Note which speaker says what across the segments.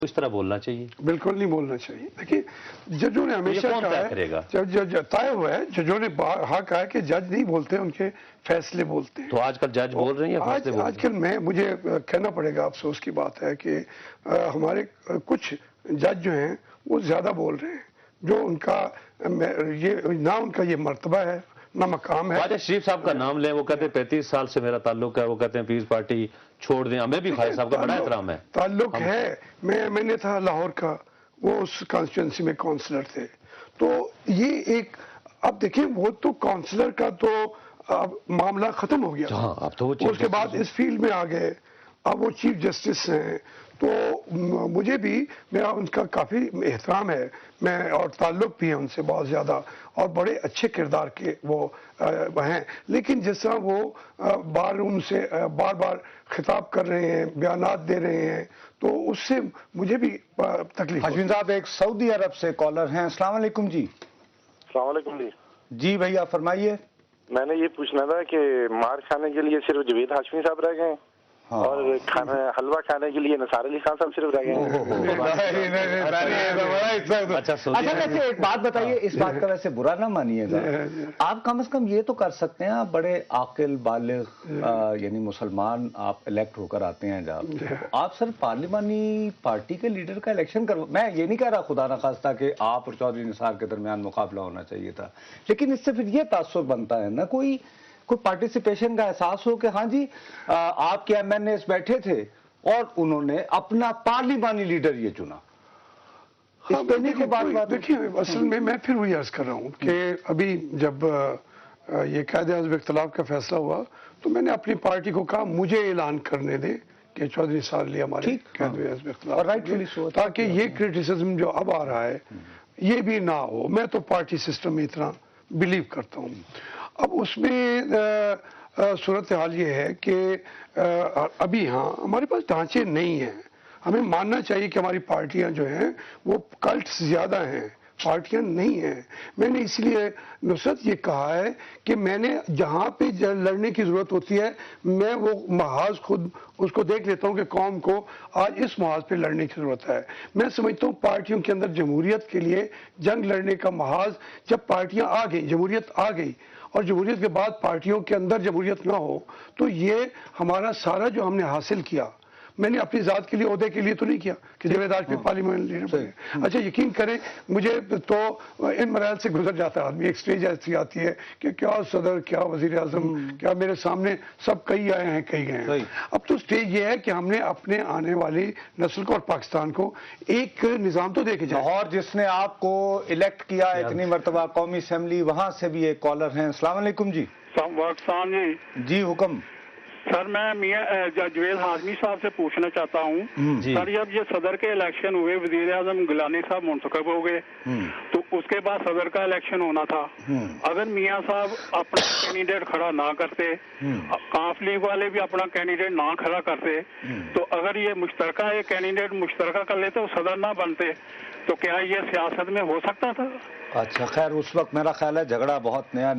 Speaker 1: اس طرح بولنا چاہیے؟
Speaker 2: بالکل نہیں بولنا چاہیے. دیکھیے ججوں نے ہمیشہ کہا ہے, طے ہوا ہے, ججوں نے ہاں کہا ہے کہ جج نہیں بولتے, ان کے فیصلے بولتے ہیں.
Speaker 1: تو آج کل جج بول رہے ہیں یا فیصلے بول رہے ہیں؟
Speaker 2: آج کل مجھے کہنا پڑے گا, افسوس کی بات ہے کہ ہمارے کچھ جج جو ہیں وہ زیادہ بول رہے ہیں, جو ان کا نہ ان کا یہ مرتبہ ہے نہ مقام ہے.
Speaker 1: خواجہ شریف صاحب کا نام لیں, وہ کہتے ہیں 35 سال سے میرا تعلق ہے, وہ کہتے ہیں پیس پارٹی چھوڑ دیں. ہمیں بھی خواجہ صاحب کا بڑا احترام ہے.
Speaker 2: تعلق ہے. میں نے تھا لاہور کا, وہ اس کانسٹیچوئنسی میں کونسلر تھے. تو یہ ایک, اب دیکھیں وہ تو کونسلر کا تو اب معاملہ ختم ہو گیا,
Speaker 1: اب تو
Speaker 2: اس کے بعد اس فیلڈ میں آ گئے, اب وہ چیف جسٹس ہیں. تو مجھے بھی میرا ان کا کافی احترام ہے, اور تعلق بھی ہے ان سے بہت زیادہ, اور بڑے اچھے کردار کے وہ ہیں. لیکن جس طرح وہ بار روم سے بار بار خطاب کر رہے ہیں, بیانات دے رہے ہیں, تو اس سے مجھے بھی تکلیف.
Speaker 3: حشمین صاحب ایک سعودی عرب سے کالر ہیں. السلام علیکم جی.
Speaker 4: السلام علیکم جی.
Speaker 3: جی بھیا فرمائیے.
Speaker 4: میں نے یہ پوچھنا تھا کہ مار کھانے کے لیے صرف جوید ہاشمی صاحب رہ گئے, اور حلوہ کھانے کے لیے نثار علی خان صاحب صرف رہ گئے ہیں.
Speaker 3: اچھا ویسے ایک بات بتائیے, اس بات کا ویسے برا نہ مانیے گا, آپ کم از کم یہ تو کر سکتے ہیں, آپ بڑے عاقل بالغ یعنی مسلمان آپ الیکٹ ہو کر آتے ہیں جب, آپ صرف پارلیمانی پارٹی کے لیڈر کا الیکشن کرو. میں یہ نہیں کہہ رہا خدا نخواستہ کہ آپ اور چودھری نثار کے درمیان مقابلہ ہونا چاہیے تھا, لیکن اس سے پھر یہ تاثر بنتا ہے نا, کوئی پارٹیسپیشن کا احساس ہو کہ ہاں جی آپ کے ایم این اے بیٹھے تھے اور انہوں نے اپنا پارلیمانی لیڈر یہ چنا.
Speaker 2: دیکھیے اصل میں پھر وہی عرض کر رہا ہوں کہ ابھی جب یہ قائد اعظم اختلاف کا فیصلہ ہوا تو میں نے اپنی پارٹی کو کہا مجھے اعلان کرنے دیں کہ چودھری نثار علی ہمارے قائد اعظم اختلاف, تاکہ یہ کرٹیسزم جو اب آ رہا ہے یہ بھی نہ ہو. میں تو پارٹی سسٹم میں اتنا بلیو کرتا ہوں. اب اس میں صورتحال یہ ہے کہ ابھی ہاں ہمارے پاس ڈھانچے نہیں ہیں. ہمیں ماننا چاہیے کہ ہماری پارٹیاں جو ہیں وہ کلٹس زیادہ ہیں, پارٹیاں نہیں ہیں. میں نے اس لیے نصرت یہ کہا ہے کہ میں نے جہاں پہ لڑنے کی ضرورت ہوتی ہے میں وہ محاذ خود اس کو دیکھ لیتا ہوں کہ قوم کو آج اس محاذ پہ لڑنے کی ضرورت ہے. میں سمجھتا ہوں پارٹیوں کے اندر جمہوریت کے لیے جنگ لڑنے کا محاذ, جب پارٹیاں آ گئی, جمہوریت آ گئی, اور جمہوریت کے بعد پارٹیوں کے اندر جمہوریت نہ ہو, تو یہ ہمارا سارا جو ہم نے حاصل کیا, میں نے اپنی ذات کے لیے عہدے کے لیے تو نہیں کیا کہ جاوید ہاشمی پارلیمنٹ لیڈر بنے. اچھا یقین کریں مجھے تو ان مراحل سے گزر جاتا ہے آدمی. ایک سٹیج ایسی آتی ہے کہ کیا صدر, کیا وزیر اعظم, کیا میرے سامنے سب کئی آئے ہیں کئی گئے ہیں. اب تو سٹیج یہ ہے کہ ہم نے اپنے آنے والی نسل کو اور پاکستان کو ایک نظام تو دے کے جائے.
Speaker 3: اور جس نے آپ کو الیکٹ کیا اتنی مرتبہ قومی اسمبلی, وہاں سے بھی ایک کالر ہیں. السلام علیکم جی. جی حکم.
Speaker 5: سر میں میاں جاوید ہاشمی صاحب سے پوچھنا چاہتا ہوں, سر جب یہ صدر کے الیکشن ہوئے, وزیر اعظم گیلانی صاحب منتخب ہو گئے, تو اس کے بعد صدر کا الیکشن ہونا تھا. اگر میاں صاحب اپنا کینڈیڈیٹ کھڑا نہ کرتے, کانف لیگ والے بھی اپنا کینڈیڈیٹ نہ کھڑا کرتے, تو اگر یہ مشترکہ ایک کینڈیڈیٹ مشترکہ کر لیتے, صدر نہ بنتے, تو کیا یہ سیاست میں ہو سکتا تھا؟
Speaker 3: اچھا خیر, اس وقت میرا خیال ہے جھگڑا بہت نیا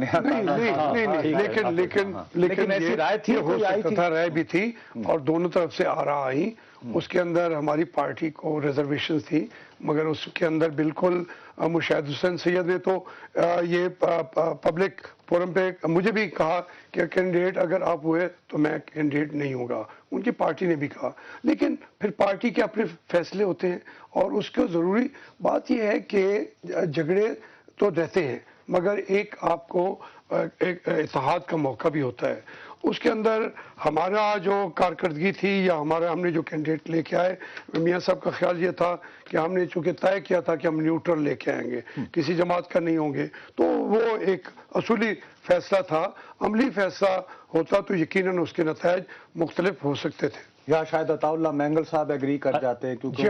Speaker 2: لیکن ایسی رائے تھی, ہو سکتا تھا, رائے بھی تھی اور دونوں طرف سے آ رہا ہی. اس کے اندر ہماری پارٹی کو ریزرویشن تھی, مگر اس کے اندر بالکل مشاہد حسین سید نے تو یہ پبلک فورم پہ مجھے بھی کہا کہ کینڈیڈیٹ اگر آپ ہوئے تو میں کینڈیڈیٹ نہیں ہوگا. ان کی پارٹی نے بھی کہا, لیکن پھر پارٹی کے اپنے فیصلے ہوتے ہیں, اور اس کو ضروری بات یہ ہے کہ جھگڑے تو رہتے ہیں مگر ایک آپ کو ایک اتحاد کا موقع بھی ہوتا ہے. اس کے اندر ہمارا جو کارکردگی تھی یا ہم نے جو کینڈیڈیٹ لے کے آئے, میاں صاحب کا خیال یہ تھا کہ ہم نے چونکہ طے کیا تھا کہ ہم نیوٹرل لے کے آئیں گے, کسی جماعت کا نہیں ہوں گے, تو وہ ایک اصولی فیصلہ تھا. عملی فیصلہ ہوتا تو یقیناً اس کے نتائج مختلف ہو سکتے تھے.
Speaker 3: یا شاید عطا اللہ مینگل صاحب ایگری کر جاتے ہیں کیونکہ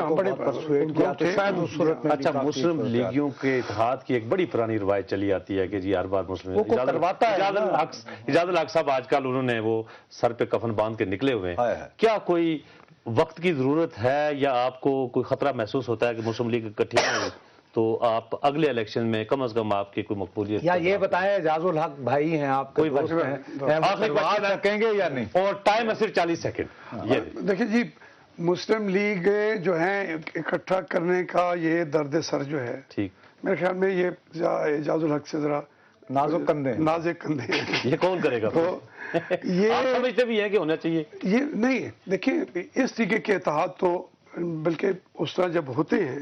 Speaker 1: اچھا مسلم لیگیوں کے اتحاد کی ایک بڑی پرانی روایت چلی آتی ہے کہ جی ہر بار مسلم اجاز الحق صاحب آج کل انہوں نے وہ سر پہ کفن باندھ کے نکلے ہوئے ہیں, کیا کوئی وقت کی ضرورت ہے یا آپ کو کوئی خطرہ محسوس ہوتا ہے کہ مسلم لیگ اکٹھی ہو تو آپ اگلے الیکشن میں کم از کم آپ کی کوئی مقبولیت؟
Speaker 3: یا یہ بتائیں اعجاز الحق بھائی ہیں آپ, کوئی
Speaker 1: آخری بات کہیں گے یا نہیں؟ اور ٹائم ہے صرف 40 سیکنڈ.
Speaker 2: دیکھیں جی مسلم لیگ جو ہے اکٹھا کرنے کا یہ درد سر جو ہے میرے خیال میں یہ اعجاز الحق سے ذرا
Speaker 3: نازک کندھے
Speaker 1: یہ کون کرے گا؟
Speaker 2: یہ
Speaker 1: سمجھتے بھی ہے کہ ہونا چاہیے
Speaker 2: یہ نہیں. دیکھیں اس طریقے کے اتحاد تو بلکہ اس طرح جب ہوتے ہیں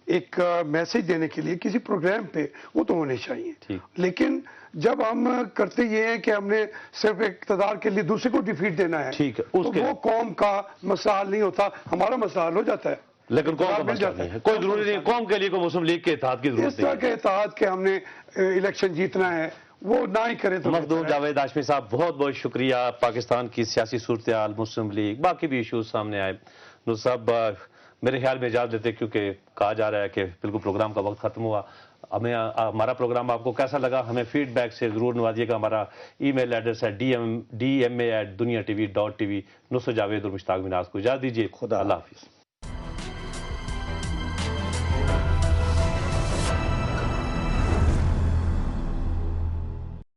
Speaker 2: ایک میسج دینے کے لیے کسی پروگرام پہ وہ تو ہونے چاہیے, لیکن جب ہم کرتے یہ ہیں کہ ہم نے صرف اقتدار کے لیے دوسرے کو ڈیفیٹ دینا ہے تو وہ قوم کا مسئلہ حل نہیں ہوتا, ہمارا مسئلہ حل ہو جاتا ہے.
Speaker 1: لیکن قوم کا مسئلہ نہیں ہے, کوئی ضروری نہیں قوم کے لیے کوئی مسلم لیگ کے اتحاد کی ضرورت ہے.
Speaker 2: اس طرح کے اتحاد کے ہم نے الیکشن جیتنا ہے وہ نہ ہی کرے تو.
Speaker 1: مخدوم جاوید ہاشمی صاحب بہت بہت شکریہ. پاکستان کی سیاسی صورتحال, مسلم لیگ, باقی بھی ایشوز سامنے آئے. نور صاحب میرے خیال میں اجازت دیتے کیونکہ کہا جا رہا ہے کہ بالکل پروگرام کا وقت ختم ہوا. ہمارا پروگرام آپ کو کیسا لگا ہمیں فیڈ بیک سے ضرور نوازیے گا. ہمارا ای میل ایڈریس ہے dma@duniatv.tv. نصر جاوید اور مشتاق مناز کو اجازت دیجیے. اللہ حافظ.